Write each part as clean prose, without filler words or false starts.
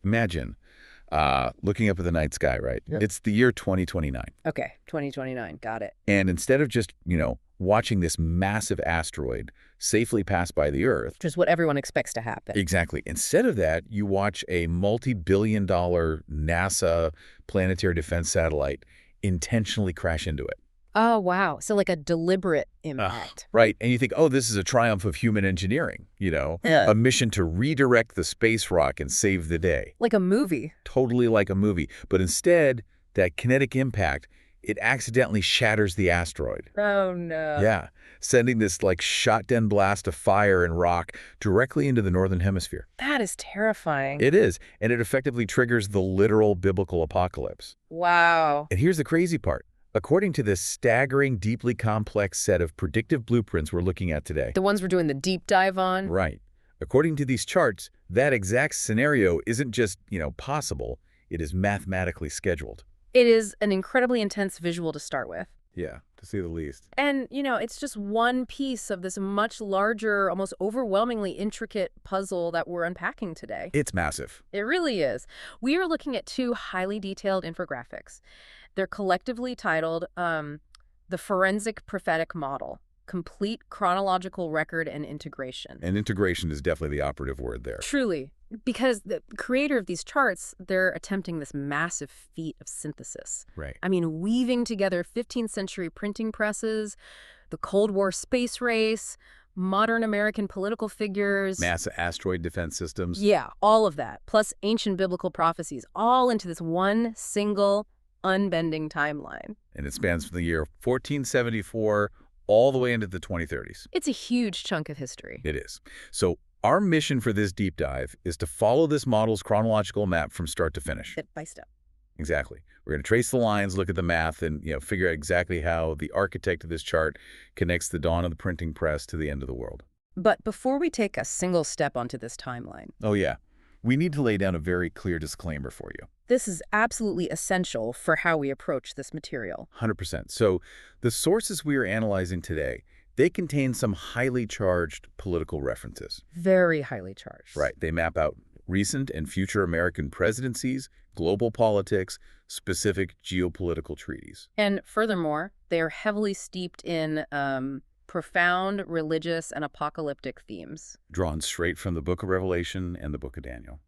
Imagine looking up at the night sky, right? Yeah. It's the year 2029. Okay, 2029. Got it. And instead of just, watching this massive asteroid safely pass by the Earth. Which is what everyone expects to happen. Exactly. Instead of that, you watch a multi-billion-dollar NASA planetary defense satellite intentionally crash into it. Oh, wow. So like a deliberate impact. Right. And you think, oh, this is a triumph of human engineering, a mission to redirect the space rock and save the day. Like a movie. Totally like a movie. But instead, that kinetic impact, it accidentally shatters the asteroid. Oh, no. Yeah, sending this shotgun blast of fire and rock directly into the northern hemisphere. That is terrifying. It is, and it effectively triggers the literal biblical apocalypse. Wow. And here's the crazy part. According to this staggering, deeply complex set of predictive blueprints we're looking at today. The ones we're doing the deep dive on? Right. According to these charts, that exact scenario isn't just, possible, it is mathematically scheduled. It is an incredibly intense visual to start with. Yeah, to say the least. And, it's just one piece of this much larger, almost overwhelmingly intricate puzzle that we're unpacking today. It's massive. It really is. We are looking at two highly detailed infographics. They're collectively titled The Forensic Prophetic Model, Complete Chronological Record and Integration. And integration is definitely the operative word there. Truly. Because the creator of these charts, they're attempting this massive feat of synthesis. Right. I mean, weaving together 15th century printing presses, the Cold War space race, modern American political figures. NASA asteroid defense systems. Yeah, all of that, plus ancient biblical prophecies, all into this one single, unbending timeline. And it spans from the year 1474 all the way into the 2030s. It's a huge chunk of history. It is. So our mission for this deep dive is to follow this model's chronological map from start to finish. Step by step. Exactly. We're going to trace the lines, look at the math, and figure out exactly how the architect of this chart connects the dawn of the printing press to the end of the world. But before we take a single step onto this timeline, Oh, yeah. We need to lay down a very clear disclaimer for you. this is absolutely essential for how we approach this material. 100%. So the sources we are analyzing today, they contain some highly charged political references. Very highly charged. Right. They map out recent and future American presidencies, global politics, specific geopolitical treaties. And furthermore, they are heavily steeped in profound religious and apocalyptic themes. Drawn straight from the Book of Revelation and the Book of Daniel.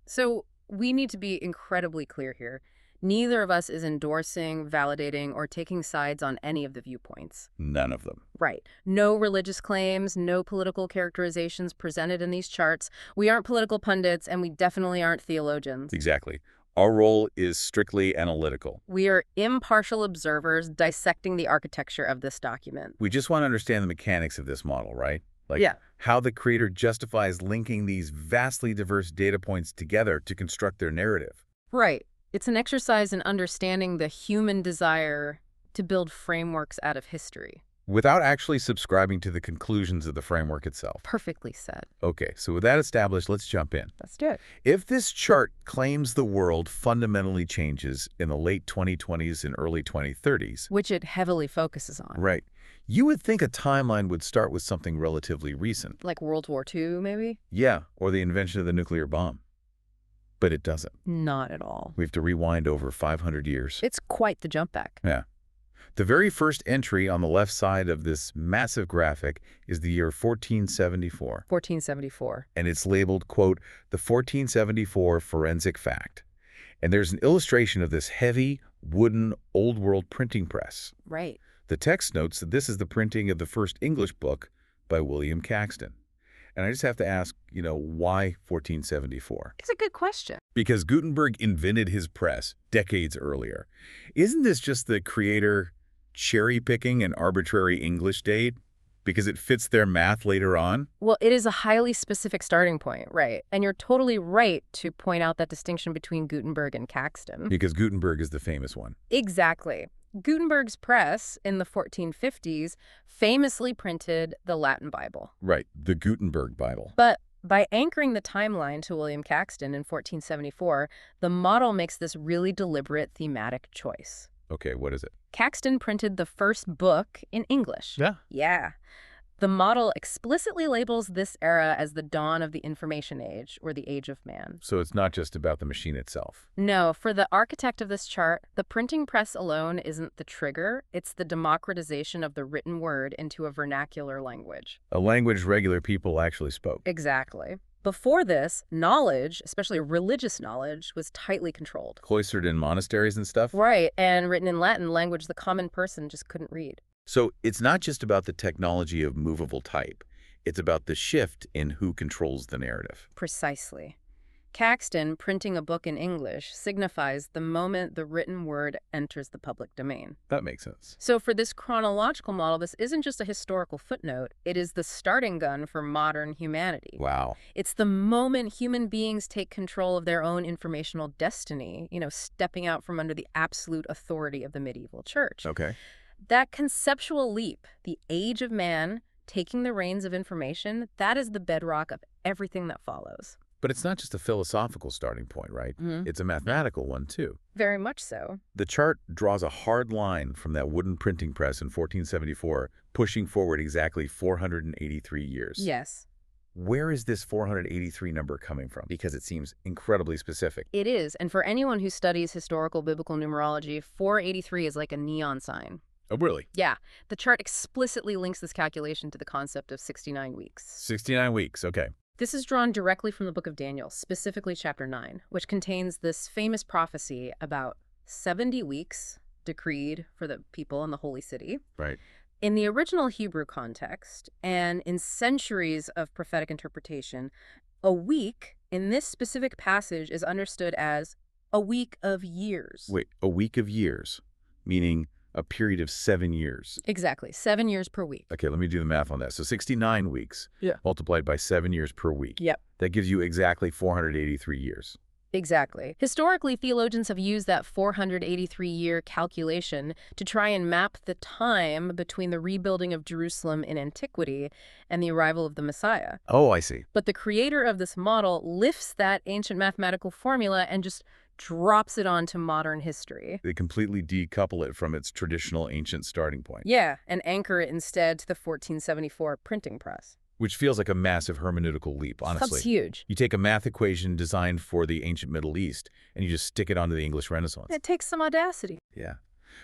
So we need to be incredibly clear here. Neither of us is endorsing, validating, or taking sides on any of the viewpoints. None of them. Right. No religious claims, no political characterizations presented in these charts. We aren't political pundits, and we definitely aren't theologians. Exactly. Our role is strictly analytical. We are impartial observers dissecting the architecture of this document. We just want to understand the mechanics of this model, right? Yeah. How the creator justifies linking these vastly diverse data points together to construct their narrative. Right. It's an exercise in understanding the human desire to build frameworks out of history. Without actually subscribing to the conclusions of the framework itself. Perfectly said. Okay, so with that established, let's jump in. Let's do it. If this chart claims the world fundamentally changes in the late 2020s and early 2030s, Which it heavily focuses on. right, you would think a timeline would start with something relatively recent. Like World War II, maybe? Yeah, or the invention of the nuclear bomb. But it doesn't. Not at all. We have to rewind over 500 years. It's quite the jump back. Yeah. The very first entry on the left side of this massive graphic is the year 1474. 1474. And it's labeled, quote, the 1474 forensic fact. And there's an illustration of this heavy, wooden, old-world printing press. Right. The text notes that this is the printing of the first English book by William Caxton. And I just have to ask, why 1474? It's a good question. Because Gutenberg invented his press decades earlier. Isn't this just the creator cherry-picking an arbitrary English date? Because it fits their math later on? Well, it is a highly specific starting point, right? And you're totally right to point out that distinction between Gutenberg and Caxton. Because Gutenberg is the famous one. Exactly. Gutenberg's press in the 1450s famously printed the Latin Bible. Right, the Gutenberg Bible. But by anchoring the timeline to William Caxton in 1474, the model makes this really deliberate thematic choice. Okay, what is it? Caxton printed the first book in English. Yeah. Yeah. The model explicitly labels this era as the dawn of the information age, or the age of man. So it's not just about the machine itself. No, for the architect of this chart, the printing press alone isn't the trigger, it's the democratization of the written word into a vernacular language. A language regular people actually spoke. Exactly. Before this, knowledge, especially religious knowledge, was tightly controlled. Cloistered in monasteries and stuff? Right, and written in Latin, language the common person just couldn't read. So it's not just about the technology of movable type. It's about the shift in who controls the narrative. Precisely. Caxton printing a book in English signifies the moment the written word enters the public domain. That makes sense. So for this chronological model, this isn't just a historical footnote. It is the starting gun for modern humanity. Wow. It's the moment human beings take control of their own informational destiny, stepping out from under the absolute authority of the medieval church. Okay. That conceptual leap, the age of man taking the reins of information, that is the bedrock of everything that follows. But it's not just a philosophical starting point, right? Mhm. It's a mathematical one, too. Very much so. The chart draws a hard line from that wooden printing press in 1474, pushing forward exactly 483 years. Yes, Where is this 483 number coming from? Because it seems incredibly specific. it is. And for anyone who studies historical biblical numerology, 483 is like a neon sign. Oh, really? Yeah, the chart explicitly links this calculation to the concept of 69 weeks. 69 weeks, okay. This is drawn directly from the book of Daniel, specifically chapter 9, which contains this famous prophecy about 70 weeks decreed for the people in the holy city. Right. In the original Hebrew context, and in centuries of prophetic interpretation, a week in this specific passage is understood as a week of years. Wait, a week of years, meaning a period of 7 years. Exactly, 7 years per week. Okay, let me do the math on that. So 69 weeks multiplied by 7 years per week. Yep. That gives you exactly 483 years. Exactly. Historically, theologians have used that 483-year calculation to try and map the time between the rebuilding of Jerusalem in antiquity and the arrival of the Messiah. Oh, I see. But the creator of this model lifts that ancient mathematical formula and just drops it onto modern history. They completely decouple it from its traditional ancient starting point. Yeah, and anchor it instead to the 1474 printing press. Which feels like a massive hermeneutical leap, honestly. That's huge. You take a math equation designed for the ancient Middle East, and you just stick it onto the English Renaissance. It takes some audacity. Yeah.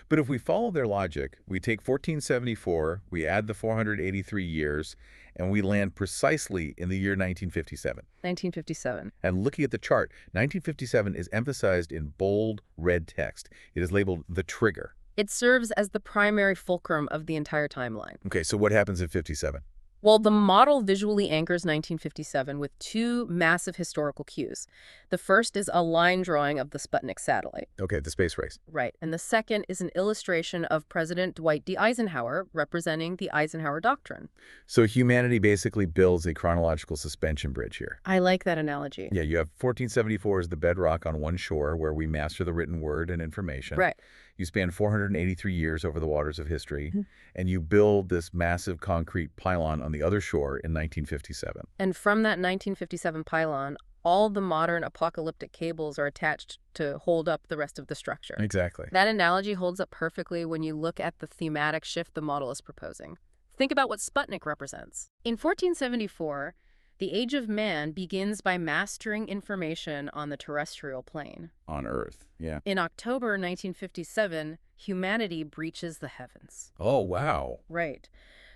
But if we follow their logic, we take 1474, we add the 483 years, and we land precisely in the year 1957. 1957. And looking at the chart, 1957 is emphasized in bold red text. It is labeled the trigger. It serves as the primary fulcrum of the entire timeline. Okay, so what happens in 57? Well, the model visually anchors 1957 with two massive historical cues. The first is a line drawing of the Sputnik satellite. Okay, the space race. Right. And the second is an illustration of President Dwight D. Eisenhower representing the Eisenhower Doctrine. So humanity basically builds a chronological suspension bridge here. I like that analogy. Yeah, you have 1474 as the bedrock on one shore where we master the written word and information. Right. You span 483 years over the waters of history, and you build this massive concrete pylon on the other shore in 1957. And from that 1957 pylon, all the modern apocalyptic cables are attached to hold up the rest of the structure. Exactly. That analogy holds up perfectly when you look at the thematic shift the model is proposing. Think about what Sputnik represents. In 1474, the age of man begins by mastering information on the terrestrial plane. On Earth, yeah. In October 1957, humanity breaches the heavens. Oh, wow. Right.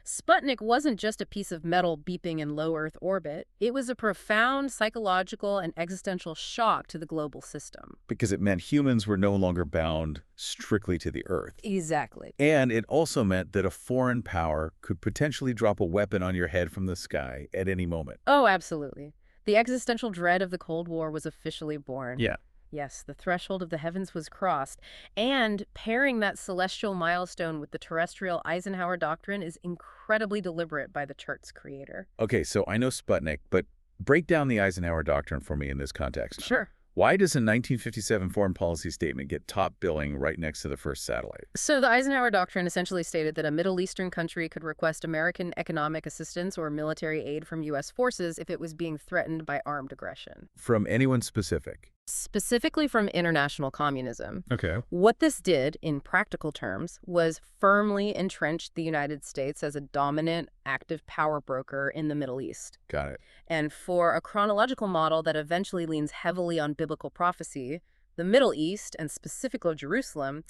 Sputnik wasn't just a piece of metal beeping in low Earth orbit. It was a profound psychological and existential shock to the global system. Because it meant humans were no longer bound strictly to the Earth. Exactly. And it also meant that a foreign power could potentially drop a weapon on your head from the sky at any moment. Oh, absolutely. The existential dread of the Cold War was officially born. Yeah. Yes, the threshold of the heavens was crossed. And pairing that celestial milestone with the terrestrial Eisenhower Doctrine is incredibly deliberate by the chart's creator. Okay, so I know Sputnik, but break down the Eisenhower Doctrine for me in this context. Sure. Why does a 1957 foreign policy statement get top billing right next to the first satellite? So the Eisenhower Doctrine essentially stated that a Middle Eastern country could request American economic assistance or military aid from U.S. forces if it was being threatened by armed aggression. From anyone specific? specifically from international communism. Okay. What this did, in practical terms, was firmly entrench the United States as a dominant, active power broker in the Middle East. Got it. And for a chronological model that eventually leans heavily on biblical prophecy, the Middle East, and specifically Jerusalem,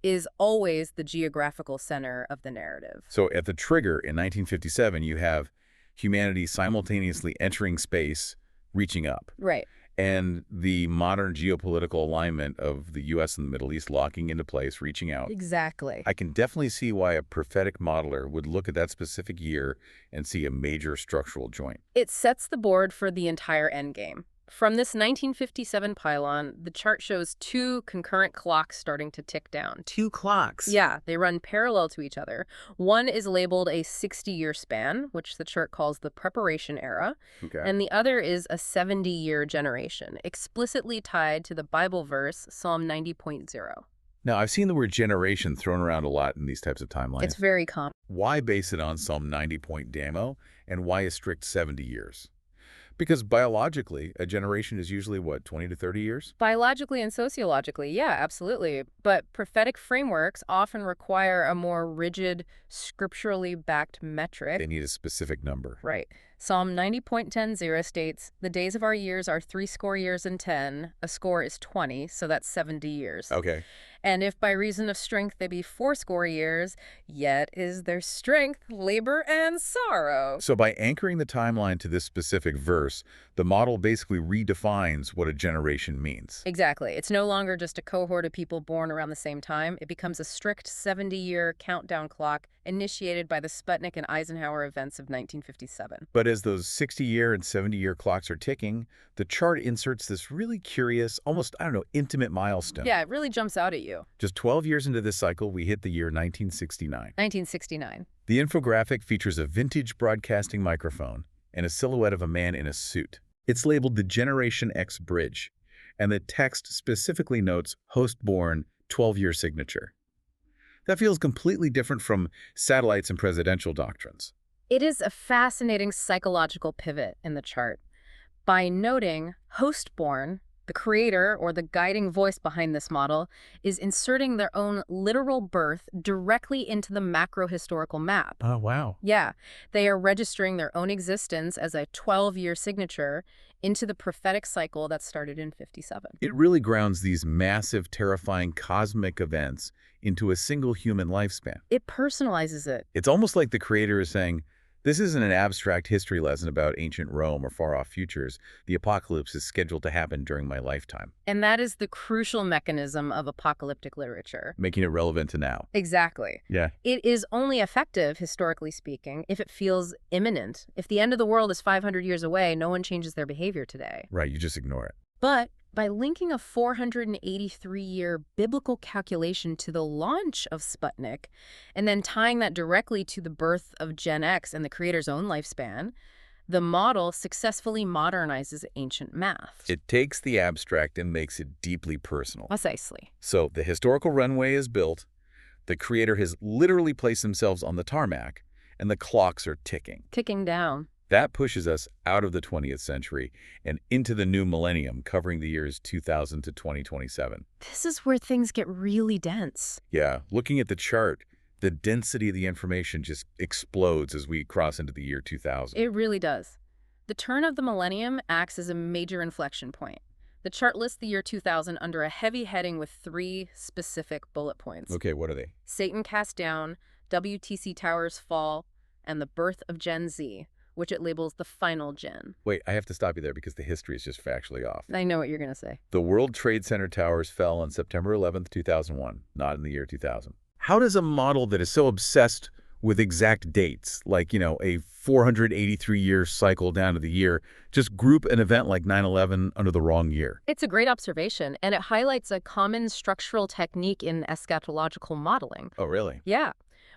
is always the geographical center of the narrative. So at the trigger in 1957, you have humanity simultaneously entering space, reaching up, Right. and the modern geopolitical alignment of the U.S. and the Middle East locking into place, reaching out. Exactly. I can definitely see why a prophetic modeler would look at that specific year and see a major structural joint. It sets the board for the entire endgame. From this 1957 pylon, the chart shows two concurrent clocks starting to tick down. 2 clocks. Yeah, they run parallel to each other. One is labeled a 60-year span, which the chart calls the preparation era, Okay. and the other is a 70-year generation, explicitly tied to the Bible verse Psalm 90.0. Now, I've seen the word generation thrown around a lot in these types of timelines. It's very common. Why base it on Psalm 90.damo, and why a strict 70 years? Because biologically, a generation is usually, what, 20 to 30 years? Biologically and sociologically, yeah, absolutely. But prophetic frameworks often require a more rigid, scripturally backed metric. They need a specific number. Right. Psalm 90.10 states, "The days of our years are 60 years and 10. A score is 20, so that's 70 years. Okay. And if by reason of strength they be 80 years, yet is their strength labor and sorrow." So by anchoring the timeline to this specific verse, the model basically redefines what a generation means. Exactly. It's no longer just a cohort of people born around the same time. It becomes a strict 70-year countdown clock initiated by the Sputnik and Eisenhower events of 1957. But as those 60-year and 70-year clocks are ticking, the chart inserts this really curious, almost, intimate milestone. Yeah, it really jumps out at you. Just 12 years into this cycle, we hit the year 1969. 1969. The infographic features a vintage broadcasting microphone and a silhouette of a man in a suit. It's labeled the Generation X Bridge, and the text specifically notes host-born 12-year signature. That feels completely different from satellites and presidential doctrines. It is a fascinating psychological pivot in the chart. By noting host-born, the creator, or the guiding voice behind this model, is inserting their own literal birth directly into the macro-historical map. Oh, wow. Yeah, they are registering their own existence as a 12-year signature into the prophetic cycle that started in 57. It really grounds these massive, terrifying cosmic events into a single human lifespan. It personalizes it. It's almost like the creator is saying, this isn't an abstract history lesson about ancient Rome or far-off futures. The apocalypse is scheduled to happen during my lifetime, And that is the crucial mechanism of apocalyptic literature. making it relevant to now. Exactly. Yeah. It is only effective, historically speaking, if it feels imminent. If the end of the world is 500 years away, no one changes their behavior today. Right, you just ignore it. But by linking a 483-year biblical calculation to the launch of Sputnik, and then tying that directly to the birth of Gen X and the creator's own lifespan, the model successfully modernizes ancient math. It takes the abstract and makes it deeply personal. Precisely. So the historical runway is built, the creator has literally placed themselves on the tarmac, and the clocks are ticking. Ticking down. That pushes us out of the 20th century and into the new millennium, covering the years 2000 to 2027. This is where things get really dense. Yeah, looking at the chart, the density of the information just explodes as we cross into the year 2000. It really does. The turn of the millennium acts as a major inflection point. The chart lists the year 2000 under a heavy heading with 3 specific bullet points. Okay, what are they? Satan cast down, WTC towers fall, and the birth of Gen Z, which it labels the final gen. Wait, I have to stop you there because the history is just factually off. I know what you're going to say. The World Trade Center towers fell on September 11th, 2001, not in the year 2000. How does a model that is so obsessed with exact dates, like, a 483-year cycle down to the year, just group an event like 9/11 under the wrong year? It's a great observation, and it highlights a common structural technique in eschatological modeling. Oh, really? Yeah.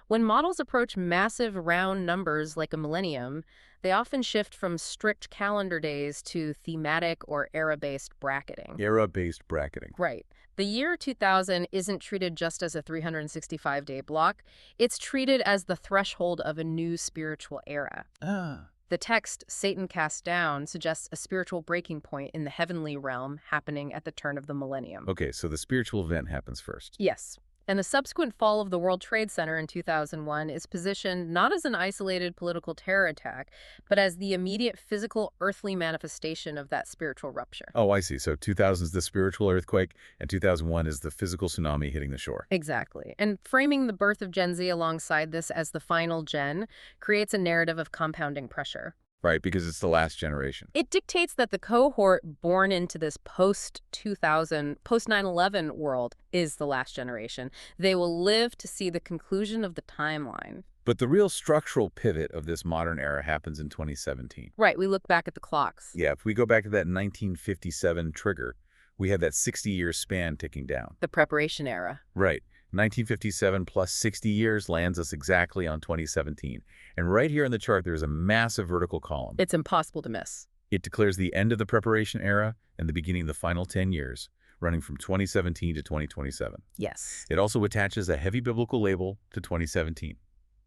When models approach massive round numbers like a millennium, they often shift from strict calendar days to thematic or era-based bracketing. Era-based bracketing. Right. The year 2000 isn't treated just as a 365-day block. It's treated as the threshold of a new spiritual era. Ah. The text, Satan cast down, suggests a spiritual breaking point in the heavenly realm happening at the turn of the millennium. Okay, so the spiritual event happens first. Yes. And the subsequent fall of the World Trade Center in 2001 is positioned not as an isolated political terror attack, but as the immediate physical earthly manifestation of that spiritual rupture. Oh, I see. So 2000 is the spiritual earthquake, and 2001 is the physical tsunami hitting the shore. Exactly. And framing the birth of Gen Z alongside this as the final gen creates a narrative of compounding pressure. Right, because it's the last generation. It dictates that the cohort born into this post-2000, post-9/11 world is the last generation. They will live to see the conclusion of the timeline. But the real structural pivot of this modern era happens in 2017. Right, we look back at the clocks. Yeah, if we go back to that 1957 trigger, we have that 60-year span ticking down. The preparation era. Right. 1957 plus 60 years lands us exactly on 2017. And right here in the chart, there's a massive vertical column. It's impossible to miss. It declares the end of the preparation era and the beginning of the final 10 years, running from 2017 to 2027. Yes. It also attaches a heavy biblical label to 2017,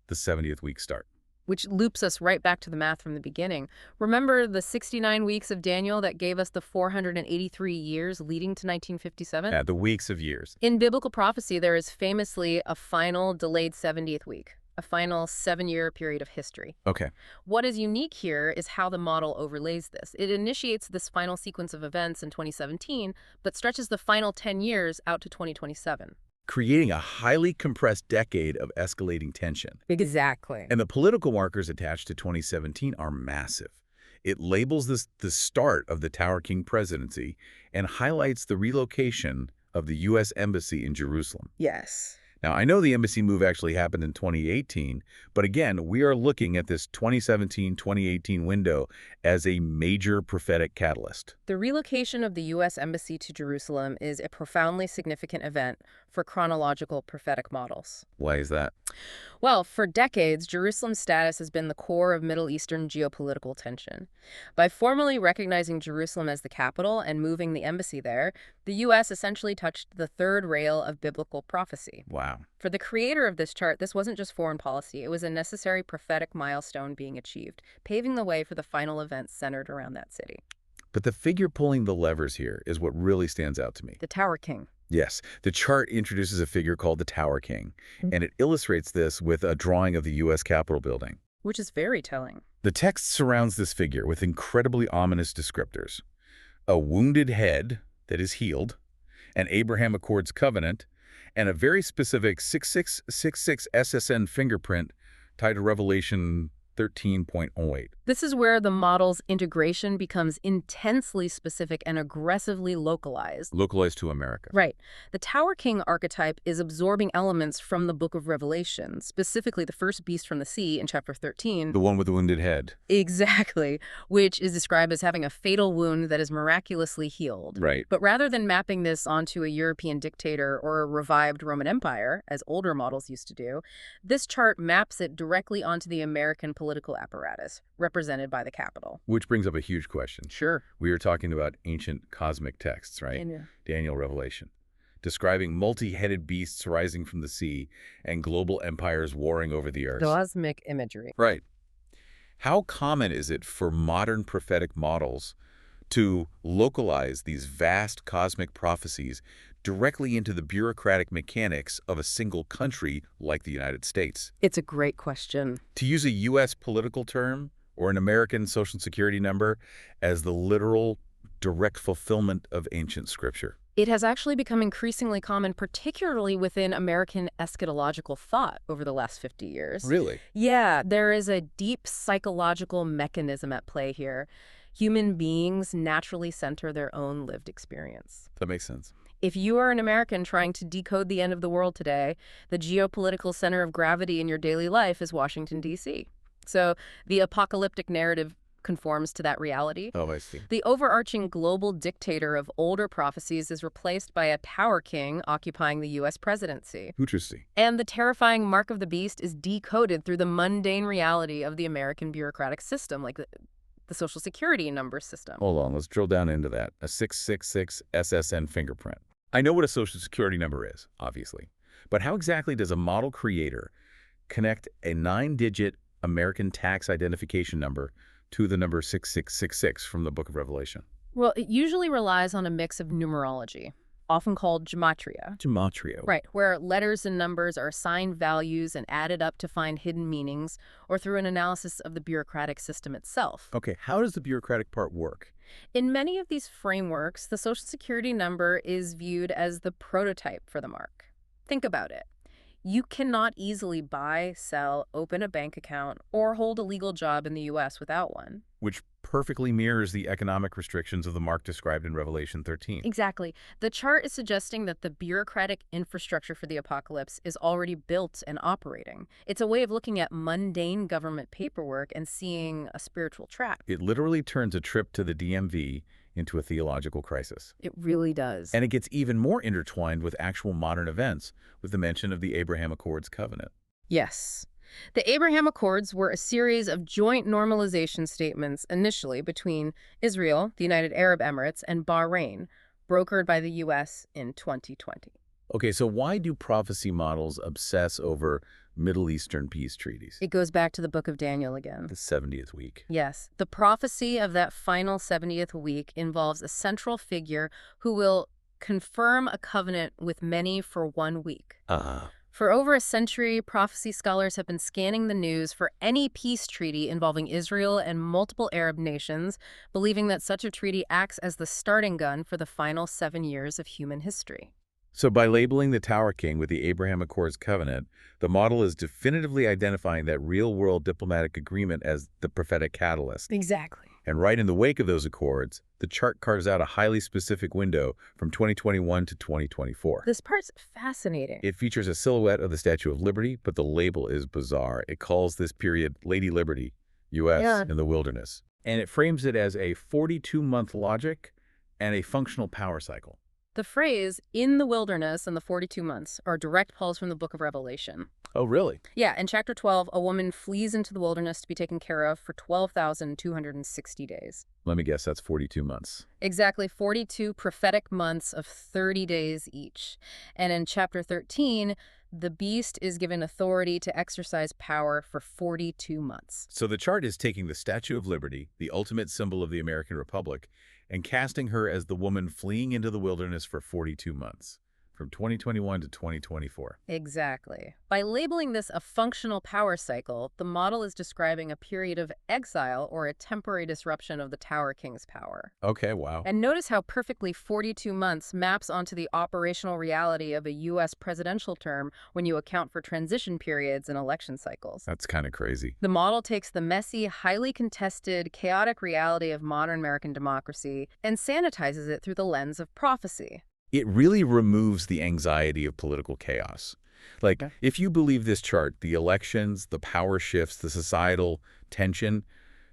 the 70th week start. Which loops us right back to the math from the beginning. Remember the 69 weeks of Daniel that gave us the 483 years leading to 1957? Yeah, the weeks of years. In biblical prophecy, there is famously a final delayed 70th week, a final 7-year period of history. Okay. What is unique here is how the model overlays this. It initiates this final sequence of events in 2017, but stretches the final 10 years out to 2027. Creating a highly compressed decade of escalating tension. Exactly. And the political markers attached to 2017 are massive. It labels this the start of the Tower King presidency and highlights the relocation of the U.S. Embassy in Jerusalem. Yes. Now, I know the embassy move actually happened in 2018, but again, we are looking at this 2017-2018 window as a major prophetic catalyst. The relocation of the U.S. Embassy to Jerusalem is a profoundly significant event for chronological prophetic models. Why is that? Well, for decades, Jerusalem's status has been the core of Middle Eastern geopolitical tension. By formally recognizing Jerusalem as the capital and moving the embassy there, the U.S. essentially touched the third rail of biblical prophecy. Wow. For the creator of this chart, this wasn't just foreign policy. It was a necessary prophetic milestone being achieved, paving the way for the final events centered around that city. But the figure pulling the levers here is what really stands out to me. The Tower King. Yes, the chart introduces a figure called the Tower King, and it illustrates this with a drawing of the U.S. Capitol building. Which is very telling. The text surrounds this figure with incredibly ominous descriptors. A wounded head that is healed, an Abraham Accords covenant, and a very specific 6666 SSN fingerprint tied to Revelation 13.08. This is where the model's integration becomes intensely specific and aggressively localized. Localized to America. Right. The Tower King archetype is absorbing elements from the Book of Revelation, specifically the first beast from the sea in chapter 13. The one with the wounded head. Exactly, which is described as having a fatal wound that is miraculously healed. Right. But rather than mapping this onto a European dictator or a revived Roman Empire, as older models used to do, this chart maps it directly onto the American political apparatus, represented by the capital. Which brings up a huge question. Sure. We are talking about ancient cosmic texts, right? Daniel, Revelation, describing multi-headed beasts rising from the sea and global empires warring over the earth. Cosmic imagery. Right. How common is it for modern prophetic models to localize these vast cosmic prophecies directly into the bureaucratic mechanics of a single country like the United States? It's a great question. To use a U.S. political term or an American Social Security number as the literal direct fulfillment of ancient scripture. It has actually become increasingly common, particularly within American eschatological thought over the last 50 years. Really? Yeah, there is a deep psychological mechanism at play here. Human beings naturally center their own lived experience. That makes sense. If you are an American trying to decode the end of the world today, the geopolitical center of gravity in your daily life is Washington, D.C. So the apocalyptic narrative conforms to that reality. Oh, I see. The overarching global dictator of older prophecies is replaced by a power king occupying the U.S. presidency. Interesting. And the terrifying mark of the beast is decoded through the mundane reality of the American bureaucratic system, like the Social Security number system. Hold on, let's drill down into that. A 666 SSN fingerprint. I know what a Social Security number is, obviously. But how exactly does a model creator connect a 9-digit American tax identification number to the number 6666 from the Book of Revelation? Well, it usually relies on a mix of numerology, often called gematria. Gematria. Right, where letters and numbers are assigned values and added up to find hidden meanings, or through an analysis of the bureaucratic system itself. Okay, how does the bureaucratic part work? In many of these frameworks, the Social Security number is viewed as the prototype for the mark. Think about it. You cannot easily buy, sell, open a bank account, or hold a legal job in the U.S. without one. Which perfectly mirrors the economic restrictions of the mark described in Revelation 13. Exactly. The chart is suggesting that the bureaucratic infrastructure for the apocalypse is already built and operating. It's a way of looking at mundane government paperwork and seeing a spiritual trap. It literally turns a trip to the DMV into a theological crisis. It really does. And it gets even more intertwined with actual modern events, with the mention of the Abraham Accords covenant. Yes. The Abraham Accords were a series of joint normalization statements initially between Israel, the United Arab Emirates, and Bahrain, brokered by the U.S. in 2020. Okay, so why do prophecy models obsess over Middle Eastern peace treaties? It goes back to the Book of Daniel again. The 70th week. Yes. The prophecy of that final 70th week involves a central figure who will confirm a covenant with many for 1 week. For over a century, prophecy scholars have been scanning the news for any peace treaty involving Israel and multiple Arab nations, believing that such a treaty acts as the starting gun for the final 7 years of human history. So by labeling the Tower King with the Abraham Accords covenant, the model is definitively identifying that real-world diplomatic agreement as the prophetic catalyst. Exactly. And right in the wake of those accords, the chart carves out a highly specific window from 2021 to 2024. This part's fascinating. It features a silhouette of the Statue of Liberty, but the label is bizarre. It calls this period Lady Liberty, U.S. in the wilderness. And it frames it as a 42-month logic and a functional power cycle. The phrase, in the wilderness and the 42 months, are direct pulls from the Book of Revelation. Oh, really? Yeah, in chapter 12, a woman flees into the wilderness to be taken care of for 12,260 days. Let me guess, that's 42 months. Exactly 42 prophetic months of 30 days each. And in chapter 13, the beast is given authority to exercise power for 42 months. So the chart is taking the Statue of Liberty, the ultimate symbol of the American Republic, and casting her as the woman fleeing into the wilderness for 42 months, from 2021 to 2024. Exactly. By labeling this a functional power cycle, the model is describing a period of exile or a temporary disruption of the Tower King's power. Okay, wow. And notice how perfectly 42 months maps onto the operational reality of a U.S. presidential term when you account for transition periods and election cycles. That's kind of crazy. The model takes the messy, highly contested, chaotic reality of modern American democracy and sanitizes it through the lens of prophecy. It really removes the anxiety of political chaos. Like, if you believe this chart, the elections, the power shifts, the societal tension,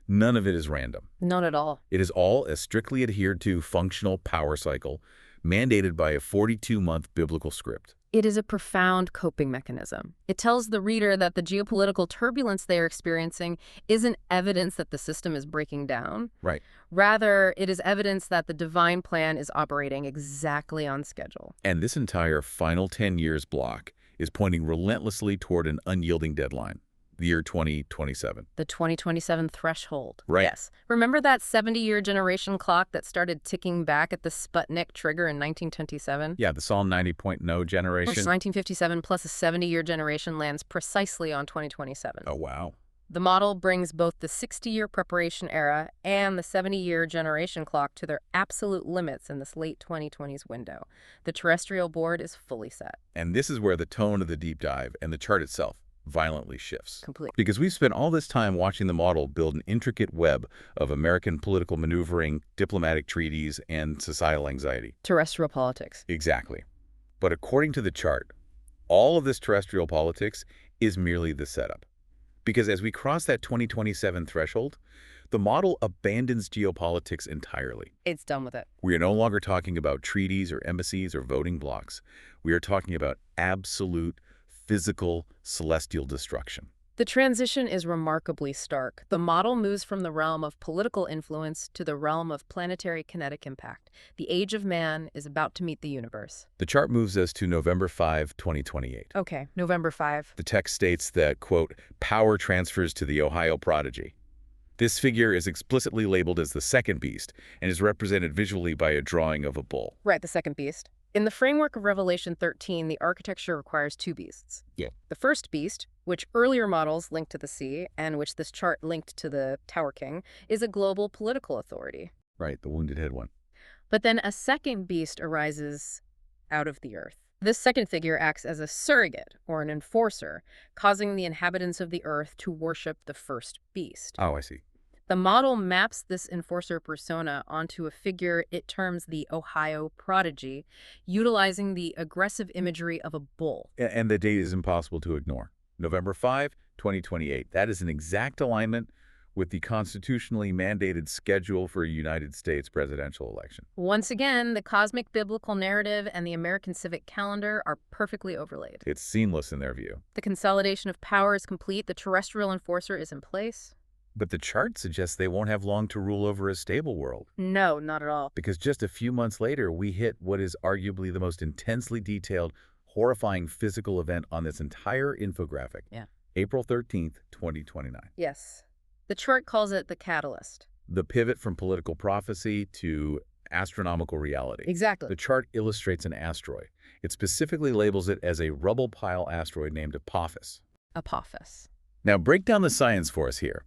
none of it is random. Not at all. It is all a strictly adhered to functional power cycle mandated by a 42-month biblical script. It is a profound coping mechanism. It tells the reader that the geopolitical turbulence they are experiencing isn't evidence that the system is breaking down. Right. Rather, it is evidence that the divine plan is operating exactly on schedule. And this entire final 10 years block is pointing relentlessly toward an unyielding deadline, the year 2027. The 2027 threshold. Right. Yes. Remember that 70-year generation clock that started ticking back at the Sputnik trigger in 1927? Yeah, the Psalm 90.0 generation. 1957 plus a 70-year generation lands precisely on 2027. Oh, wow. The model brings both the 60-year preparation era and the 70-year generation clock to their absolute limits in this late 2020s window. The terrestrial board is fully set. And this is where the tone of the deep dive and the chart itself violently shifts. Completely. Because we've spent all this time watching the model build an intricate web of American political maneuvering, diplomatic treaties, and societal anxiety. Terrestrial politics. Exactly. But according to the chart, all of this terrestrial politics is merely the setup. Because as we cross that 2027 threshold, the model abandons geopolitics entirely. It's done with it. We are no longer talking about treaties or embassies or voting blocs. We are talking about absolute, physical, celestial destruction. The transition is remarkably stark. The model moves from the realm of political influence to the realm of planetary kinetic impact. The age of man is about to meet the universe. The chart moves us to November 5, 2028. Okay, November 5. The text states that, quote, power transfers to the Ohio prodigy. This figure is explicitly labeled as the second beast and is represented visually by a drawing of a bull. Right, the second beast. In the framework of Revelation 13, the architecture requires two beasts. Yeah. The first beast, which earlier models linked to the sea and which this chart linked to the Tower King, is a global political authority. Right, the wounded head one. But then a second beast arises out of the earth. This second figure acts as a surrogate, or an enforcer, causing the inhabitants of the earth to worship the first beast. Oh, I see. The model maps this enforcer persona onto a figure it terms the Ohio Prodigy, utilizing the aggressive imagery of a bull. And the date is impossible to ignore. November 5, 2028. That is an exact alignment with the constitutionally mandated schedule for a United States presidential election. Once again, the cosmic biblical narrative and the American civic calendar are perfectly overlaid. It's seamless in their view. The consolidation of power is complete. The terrestrial enforcer is in place. But the chart suggests they won't have long to rule over a stable world. No, not at all. Because just a few months later, we hit what is arguably the most intensely detailed, horrifying physical event on this entire infographic. Yeah. April 13th, 2029. Yes. The chart calls it the catalyst. The pivot from political prophecy to astronomical reality. Exactly. The chart illustrates an asteroid. It specifically labels it as a rubble pile asteroid named Apophis. Apophis. Now, break down the science for us here.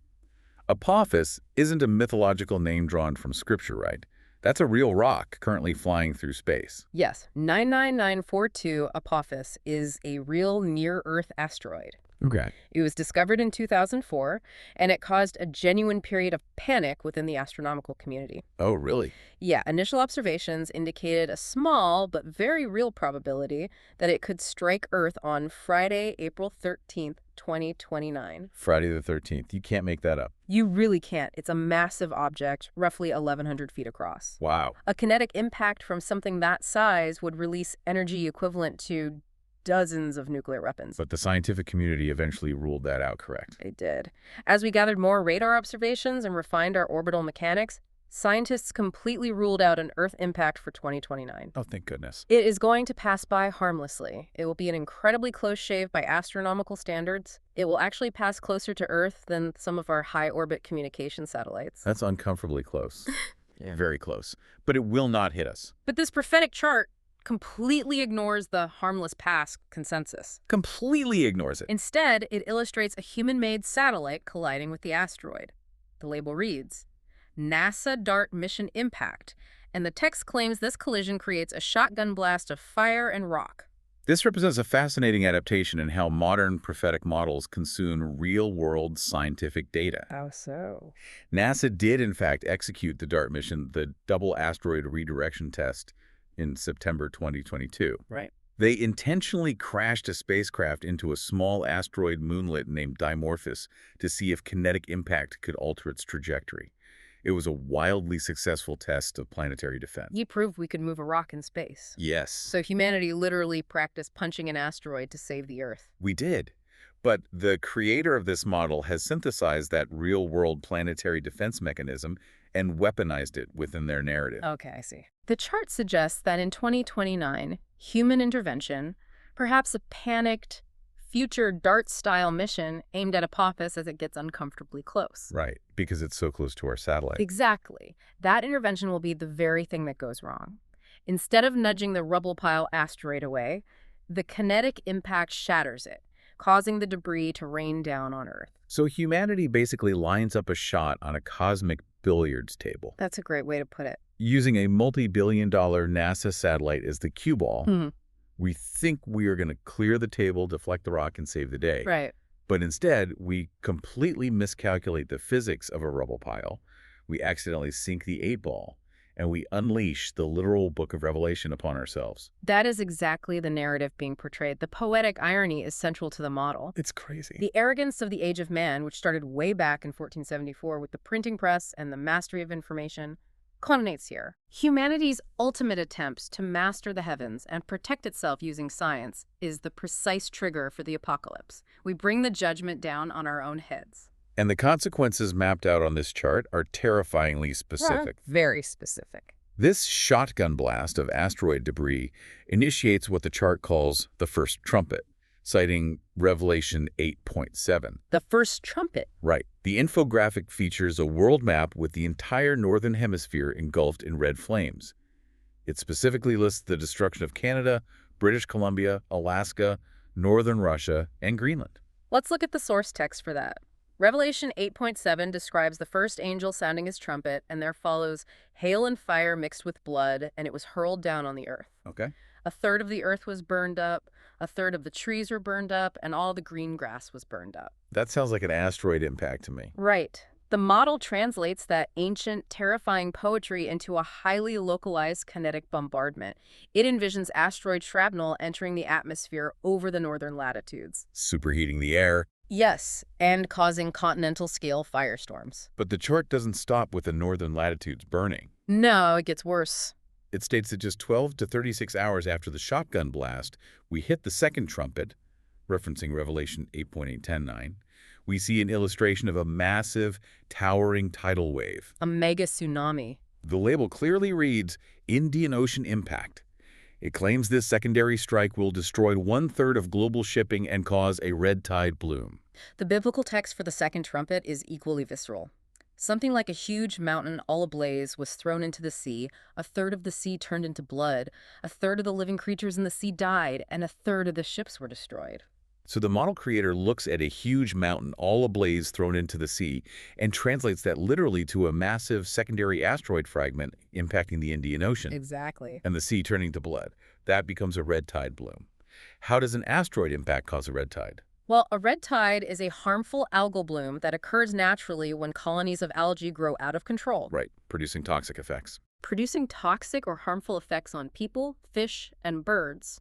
Apophis isn't a mythological name drawn from scripture, right? That's a real rock currently flying through space. Yes, 99942 Apophis is a real near-Earth asteroid. Okay. It was discovered in 2004, and it caused a genuine period of panic within the astronomical community. Oh, really? Yeah, initial observations indicated a small but very real probability that it could strike Earth on Friday, April 13th, 2029. Friday the 13th. You can't make that up. You really can't. It's a massive object, roughly 1,100 feet across. Wow. A kinetic impact from something that size would release energy equivalent to dozens of nuclear weapons. But the scientific community eventually ruled that out correct. They did. As we gathered more radar observations and refined our orbital mechanics, scientists completely ruled out an Earth impact for 2029. Oh, thank goodness. It is going to pass by harmlessly. It will be an incredibly close shave by astronomical standards. It will actually pass closer to Earth than some of our high-orbit communication satellites. That's uncomfortably close. Yeah. Very close. But it will not hit us. But this prophetic chart completely ignores the harmless pass consensus. Completely ignores it. Instead, it illustrates a human-made satellite colliding with the asteroid. The label reads, NASA DART mission impact, and the text claims this collision creates a shotgun blast of fire and rock. This represents a fascinating adaptation in how modern prophetic models consume real-world scientific data. How so? NASA did, in fact, execute the DART mission, the Double Asteroid Redirection Test, in September 2022. Right. They intentionally crashed a spacecraft into a small asteroid moonlet named Dimorphos to see if kinetic impact could alter its trajectory. It was a wildly successful test of planetary defense. You proved we could move a rock in space. Yes. So humanity literally practiced punching an asteroid to save the Earth. We did. But the creator of this model has synthesized that real-world planetary defense mechanism and weaponized it within their narrative. Okay, I see. The chart suggests that in 2029, human intervention, perhaps a panicked, future DART-style mission aimed at Apophis as it gets uncomfortably close. Right, because it's so close to our satellite. Exactly. That intervention will be the very thing that goes wrong. Instead of nudging the rubble pile asteroid away, the kinetic impact shatters it, causing the debris to rain down on Earth. So humanity basically lines up a shot on a cosmic billiards table. That's a great way to put it. Using a multi-billion-dollar NASA satellite as the cue ball, we think we are going to clear the table, deflect the rock, and save the day. Right. But instead, we completely miscalculate the physics of a rubble pile. We accidentally sink the 8-ball, and we unleash the literal book of Revelation upon ourselves. That is exactly the narrative being portrayed. The poetic irony is central to the model. It's crazy. The arrogance of the Age of Man, which started way back in 1474 with the printing press and the mastery of information, culminates here. Humanity's ultimate attempts to master the heavens and protect itself using science is the precise trigger for the apocalypse. We bring the judgment down on our own heads. And the consequences mapped out on this chart are terrifyingly specific. Very specific. This shotgun blast of asteroid debris initiates what the chart calls the first trumpet, citing Revelation 8.7. The first trumpet. Right. The infographic features a world map with the entire northern hemisphere engulfed in red flames. It specifically lists the destruction of Canada, British Columbia, Alaska, northern Russia, and Greenland. Let's look at the source text for that. Revelation 8.7 describes the first angel sounding his trumpet, and there follows hail and fire mixed with blood, and it was hurled down on the earth. Okay. A third of the earth was burned up, a third of the trees were burned up, and all the green grass was burned up. That sounds like an asteroid impact to me. Right. The model translates that ancient, terrifying poetry into a highly localized kinetic bombardment. It envisions asteroid shrapnel entering the atmosphere over the northern latitudes. Superheating the air. Yes, and causing continental-scale firestorms. But the chart doesn't stop with the northern latitudes burning. No, it gets worse. It states that just 12 to 36 hours after the shotgun blast, we hit the second trumpet, referencing Revelation 8.8-10-9. We see an illustration of a massive, towering tidal wave. A mega tsunami. The label clearly reads, Indian Ocean Impact. It claims this secondary strike will destroy 1/3 of global shipping and cause a red tide bloom. The biblical text for the second trumpet is equally visceral. Something like a huge mountain all ablaze was thrown into the sea, a third of the sea turned into blood, a third of the living creatures in the sea died, and a third of the ships were destroyed. So the model creator looks at a huge mountain all ablaze thrown into the sea and translates that literally to a massive secondary asteroid fragment impacting the Indian Ocean. Exactly. And the sea turning to blood. That becomes a red tide bloom. How does an asteroid impact cause a red tide? Well, a red tide is a harmful algal bloom that occurs naturally when colonies of algae grow out of control. Right, producing toxic effects. Producing toxic or harmful effects on people, fish, and birds.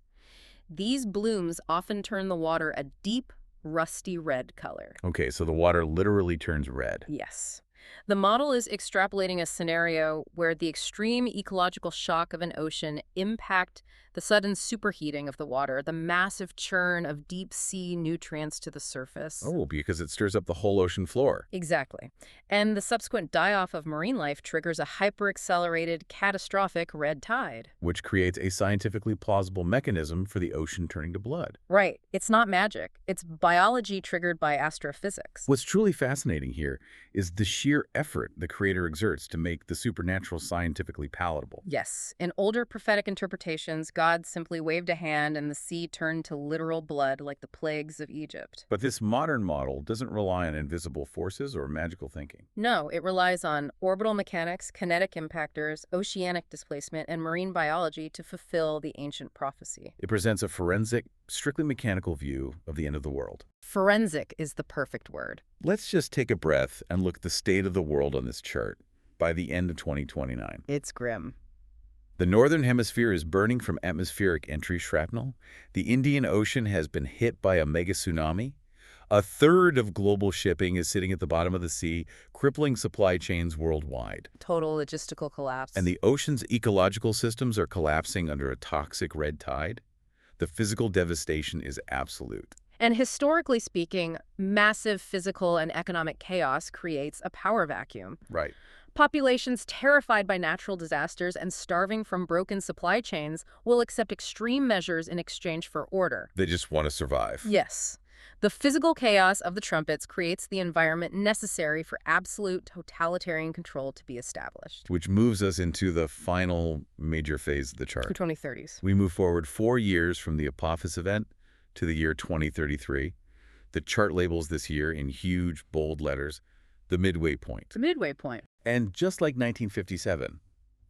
These blooms often turn the water a deep, rusty red color. Okay, so the water literally turns red. Yes. The model is extrapolating a scenario where the extreme ecological shock of an ocean impact the sudden superheating of the water, the massive churn of deep-sea nutrients to the surface. Oh, because it stirs up the whole ocean floor. Exactly. And the subsequent die-off of marine life triggers a hyper-accelerated, catastrophic red tide. Which creates a scientifically plausible mechanism for the ocean turning to blood. Right. It's not magic. It's biology triggered by astrophysics. What's truly fascinating here is the sheer effort the creator exerts to make the supernatural scientifically palatable. Yes. In older prophetic interpretations, God simply waved a hand and the sea turned to literal blood like the plagues of Egypt. But this modern model doesn't rely on invisible forces or magical thinking. No, it relies on orbital mechanics, kinetic impactors, oceanic displacement, and marine biology to fulfill the ancient prophecy. It presents a forensic, strictly mechanical view of the end of the world. Forensic is the perfect word. Let's just take a breath and look at the state of the world on this chart by the end of 2029. It's grim. The northern hemisphere is burning from atmospheric entry shrapnel. The Indian Ocean has been hit by a mega tsunami. A third of global shipping is sitting at the bottom of the sea, crippling supply chains worldwide. Total logistical collapse. And the ocean's ecological systems are collapsing under a toxic red tide. The physical devastation is absolute. And historically speaking, massive physical and economic chaos creates a power vacuum. Right. Populations terrified by natural disasters and starving from broken supply chains will accept extreme measures in exchange for order. They just want to survive. Yes. The physical chaos of the trumpets creates the environment necessary for absolute totalitarian control to be established. Which moves us into the final major phase of the chart. The 2030s. We move forward 4 years from the Apophis event to the year 2033. The chart labels this year in huge, bold letters, the midway point. The midway point. And just like 1957,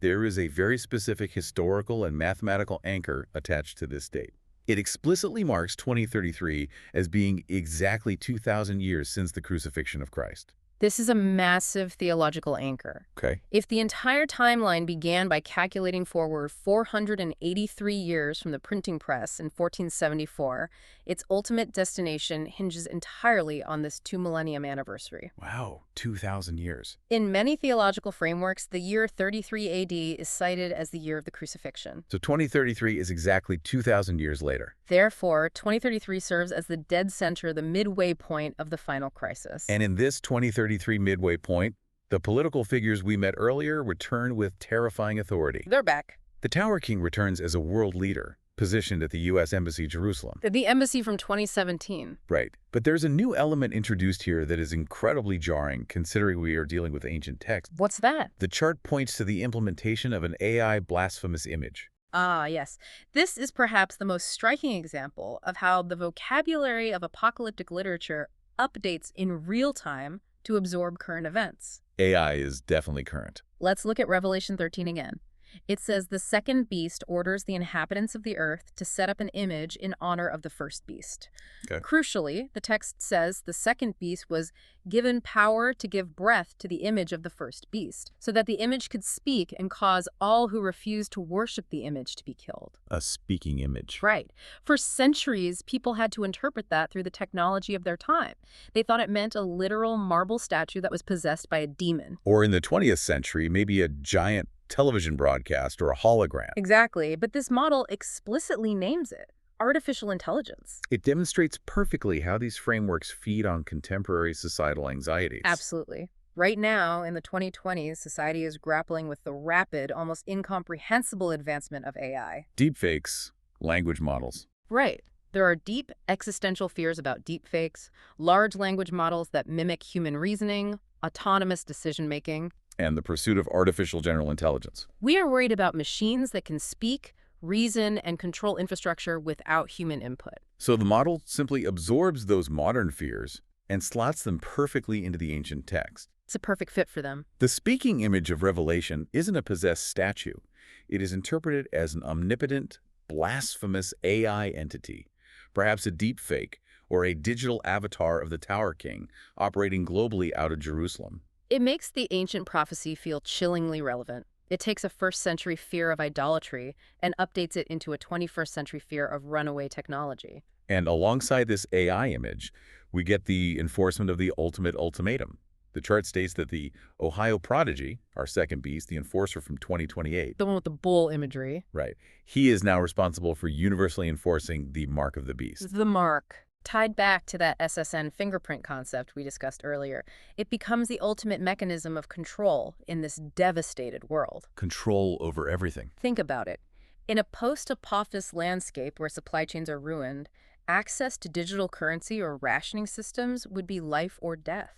there is a very specific historical and mathematical anchor attached to this date. It explicitly marks 2033 as being exactly 2,000 years since the crucifixion of Christ. This is a massive theological anchor. Okay. If the entire timeline began by calculating forward 483 years from the printing press in 1474, its ultimate destination hinges entirely on this 2-millennium anniversary. Wow, 2,000 years. In many theological frameworks, the year 33 AD is cited as the year of the crucifixion. So 2033 is exactly 2,000 years later. Therefore, 2033 serves as the dead center, the midway point of the final crisis. And in this 2033 midway point, the political figures we met earlier return with terrifying authority. They're back. The Tower King returns as a world leader, positioned at the U.S. Embassy, Jerusalem. The embassy from 2017. Right. But there's a new element introduced here that is incredibly jarring, considering we are dealing with ancient text. What's that? The chart points to the implementation of an AI blasphemous image. Ah, yes. This is perhaps the most striking example of how the vocabulary of apocalyptic literature updates in real time to absorb current events. AI is definitely current. Let's look at Revelation 13 again. It says the second beast orders the inhabitants of the earth to set up an image in honor of the first beast. Okay. Crucially, the text says the second beast was given power to give breath to the image of the first beast, so that the image could speak and cause all who refused to worship the image to be killed. A speaking image. Right. For centuries, people had to interpret that through the technology of their time. They thought it meant a literal marble statue that was possessed by a demon. Or in the 20th century, maybe a giant television broadcast or a hologram. Exactly, but this model explicitly names it artificial intelligence. It demonstrates perfectly how these frameworks feed on contemporary societal anxieties. Absolutely. Right now, in the 2020s, society is grappling with the rapid, almost incomprehensible advancement of AI. Deepfakes, language models. Right. There are deep existential fears about deepfakes, large language models that mimic human reasoning, autonomous decision-making. And the pursuit of artificial general intelligence. We are worried about machines that can speak, reason, and control infrastructure without human input. So the model simply absorbs those modern fears and slots them perfectly into the ancient text. It's a perfect fit for them. The speaking image of Revelation isn't a possessed statue. It is interpreted as an omnipotent, blasphemous AI entity, perhaps a deep fake or a digital avatar of the Tower King operating globally out of Jerusalem. It makes the ancient prophecy feel chillingly relevant. It takes a first-century fear of idolatry and updates it into a 21st-century fear of runaway technology. And alongside this AI image, we get the enforcement of the ultimate ultimatum. The chart states that the Ohio Prodigy, our second beast, the enforcer from 2028, The one with the bull imagery. right, he is now responsible for universally enforcing the mark of the beast. The mark. Tied back to that SSN fingerprint concept we discussed earlier, it becomes the ultimate mechanism of control in this devastated world. Control over everything. Think about it. In a post-Apophis landscape where supply chains are ruined, access to digital currency or rationing systems would be life or death.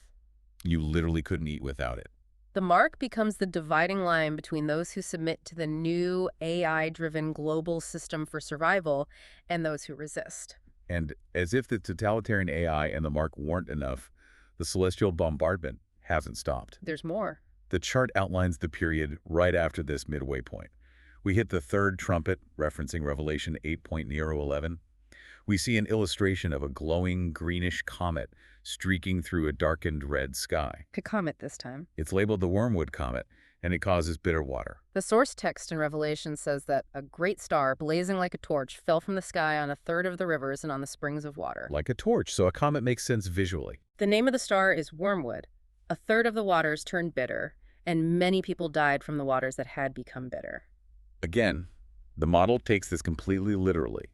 You literally couldn't eat without it. The mark becomes the dividing line between those who submit to the new AI-driven global system for survival and those who resist. And as if the totalitarian AI and the mark weren't enough, the celestial bombardment hasn't stopped. There's more. The chart outlines the period right after this midway point. We hit the third trumpet, referencing Revelation 8.11. We see an illustration of a glowing greenish comet streaking through a darkened red sky. A comet this time. It's labeled the Wormwood Comet, and it causes bitter water. The source text in Revelation says that a great star, blazing like a torch, fell from the sky on a third of the rivers and on the springs of water. Like a torch, so a comet makes sense visually. The name of the star is Wormwood. A third of the waters turned bitter, and many people died from the waters that had become bitter. Again, the model takes this completely literally.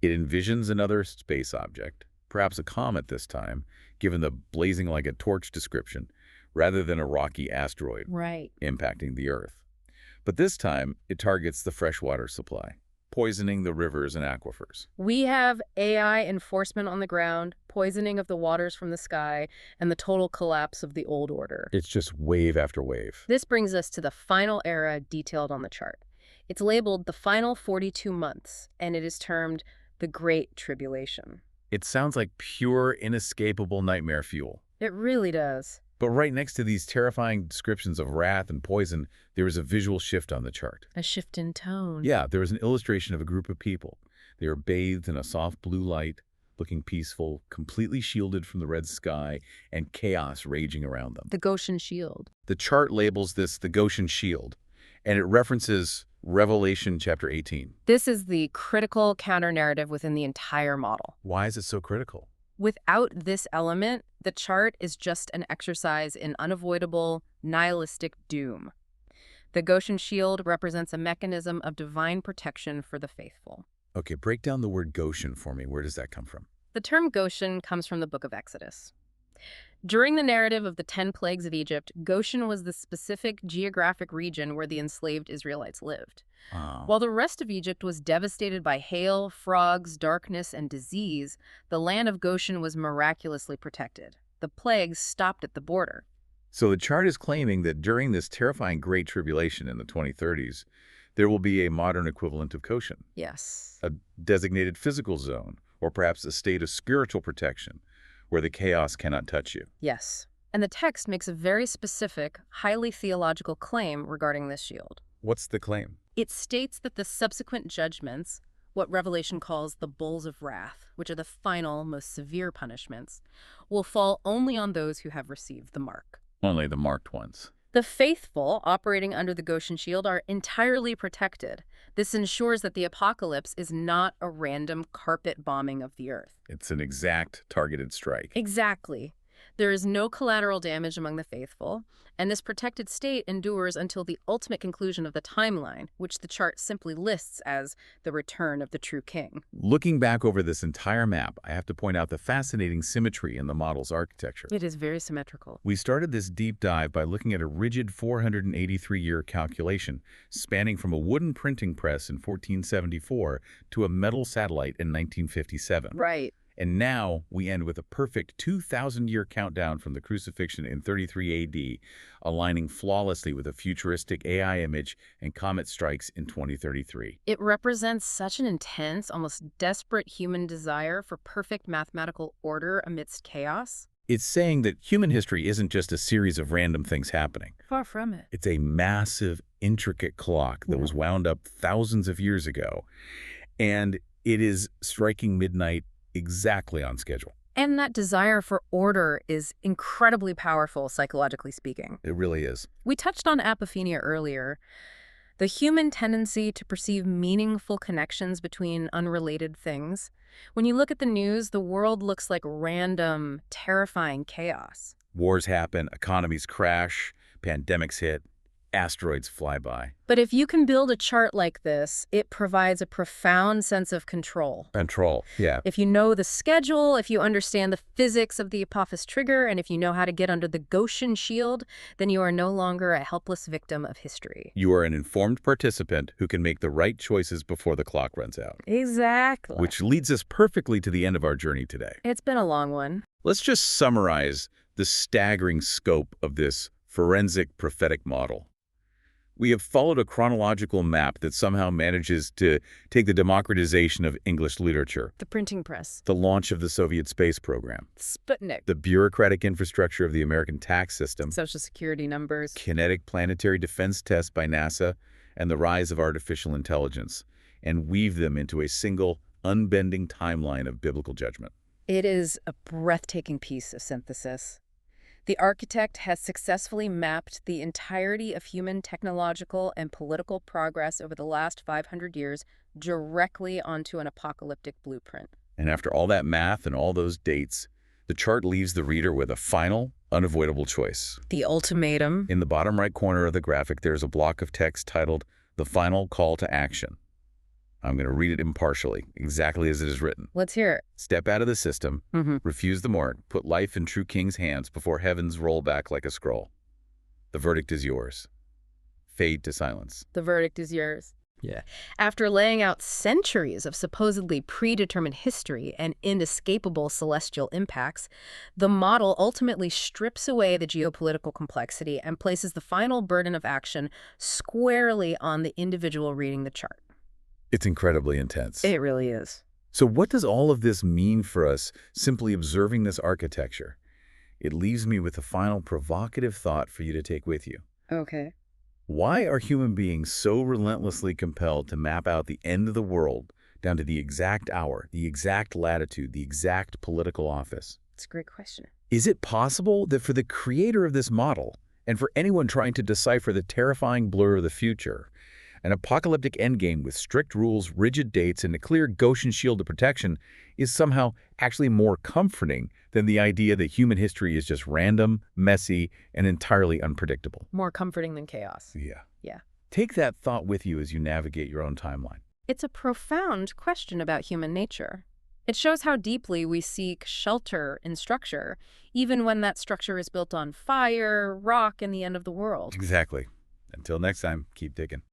It envisions another space object, perhaps a comet this time, given the blazing like a torch description, rather than a rocky asteroid Right. impacting the Earth. But this time, it targets the freshwater supply, poisoning the rivers and aquifers. We have AI enforcement on the ground, poisoning of the waters from the sky, and the total collapse of the old order. It's just wave after wave. This brings us to the final era detailed on the chart. It's labeled the final 42 months, and it is termed the Great Tribulation. It sounds like pure, inescapable nightmare fuel. It really does. But right next to these terrifying descriptions of wrath and poison, there is a visual shift on the chart. A shift in tone. Yeah, there is an illustration of a group of people. They are bathed in a soft blue light, looking peaceful, completely shielded from the red sky, and chaos raging around them. The Goshen Shield. The chart labels this the Goshen Shield, and it references Revelation chapter 18. This is the critical counter-narrative within the entire model. Why is it so critical? Without this element, the chart is just an exercise in unavoidable, nihilistic doom. The Goshen Shield represents a mechanism of divine protection for the faithful. Okay, break down the word Goshen for me. Where does that come from? The term Goshen comes from the book of Exodus. During the narrative of the 10 plagues of Egypt, Goshen was the specific geographic region where the enslaved Israelites lived. Oh. While the rest of Egypt was devastated by hail, frogs, darkness, and disease, the land of Goshen was miraculously protected. The plagues stopped at the border. So the chart is claiming that during this terrifying Great Tribulation in the 2030s, there will be a modern equivalent of Goshen, Yes. a designated physical zone, or perhaps a state of spiritual protection, where the chaos cannot touch you. Yes. And the text makes a very specific, highly theological claim regarding this shield. What's the claim? It states that the subsequent judgments, what Revelation calls the bowls of wrath, which are the final, most severe punishments, will fall only on those who have received the mark. Only the marked ones. The faithful operating under the Goshen shield are entirely protected. This ensures that the apocalypse is not a random carpet bombing of the earth. It's an exact targeted strike. Exactly. There is no collateral damage among the faithful, and this protected state endures until the ultimate conclusion of the timeline, which the chart simply lists as the return of the true king. Looking back over this entire map, I have to point out the fascinating symmetry in the model's architecture. It is very symmetrical. We started this deep dive by looking at a rigid 483-year calculation spanning from a wooden printing press in 1474 to a metal satellite in 1957. Right. And now we end with a perfect 2,000-year countdown from the crucifixion in 33 AD, aligning flawlessly with a futuristic AI image and comet strikes in 2033. It represents such an intense, almost desperate human desire for perfect mathematical order amidst chaos. It's saying that human history isn't just a series of random things happening. Far from it. It's a massive, intricate clock that was wound up thousands of years ago, and it is striking midnight exactly on schedule. And that desire for order is incredibly powerful, psychologically speaking. It really is. We touched on apophenia earlier. The human tendency to perceive meaningful connections between unrelated things. When you look at the news, the world looks like random, terrifying chaos. Wars happen, economies crash, pandemics hit, asteroids fly by. But if you can build a chart like this, it provides a profound sense of control. Control, yeah. If you know the schedule, if you understand the physics of the Apophis trigger, and if you know how to get under the Goshen shield, then you are no longer a helpless victim of history. You are an informed participant who can make the right choices before the clock runs out. Exactly. Which leads us perfectly to the end of our journey today. It's been a long one. Let's just summarize the staggering scope of this forensic prophetic model. We have followed a chronological map that somehow manages to take the democratization of English literature, The printing press. the launch of the Soviet space program, Sputnik. the bureaucratic infrastructure of the American tax system, Social security numbers. kinetic planetary defense tests by NASA, and the rise of artificial intelligence, and weave them into a single, unbending timeline of biblical judgment. It is a breathtaking piece of synthesis. The architect has successfully mapped the entirety of human technological and political progress over the last 500 years directly onto an apocalyptic blueprint. And after all that math and all those dates, the chart leaves the reader with a final, unavoidable choice. The ultimatum. In the bottom right corner of the graphic, there's a block of text titled, "The Final Call to Action." I'm going to read it impartially, exactly as it is written. Let's hear it. Step out of the system, Mm-hmm. refuse the mark, put life in true king's hands before heavens roll back like a scroll. The verdict is yours. Fade to silence. The verdict is yours. Yeah. After laying out centuries of supposedly predetermined history and inescapable celestial impacts, the model ultimately strips away the geopolitical complexity and places the final burden of action squarely on the individual reading the chart. It's incredibly intense. It really is. So what does all of this mean for us simply observing this architecture? It leaves me with a final provocative thought for you to take with you. Okay. Why are human beings so relentlessly compelled to map out the end of the world down to the exact hour, the exact latitude, the exact political office? It's a great question. Is it possible that for the creator of this model, and for anyone trying to decipher the terrifying blur of the future, an apocalyptic endgame with strict rules, rigid dates, and a clear Goshen shield of protection is somehow actually more comforting than the idea that human history is just random, messy, and entirely unpredictable? More comforting than chaos. Yeah. Take that thought with you as you navigate your own timeline. It's a profound question about human nature. It shows how deeply we seek shelter in structure, even when that structure is built on fire, rock, and the end of the world. Exactly. Until next time, keep digging.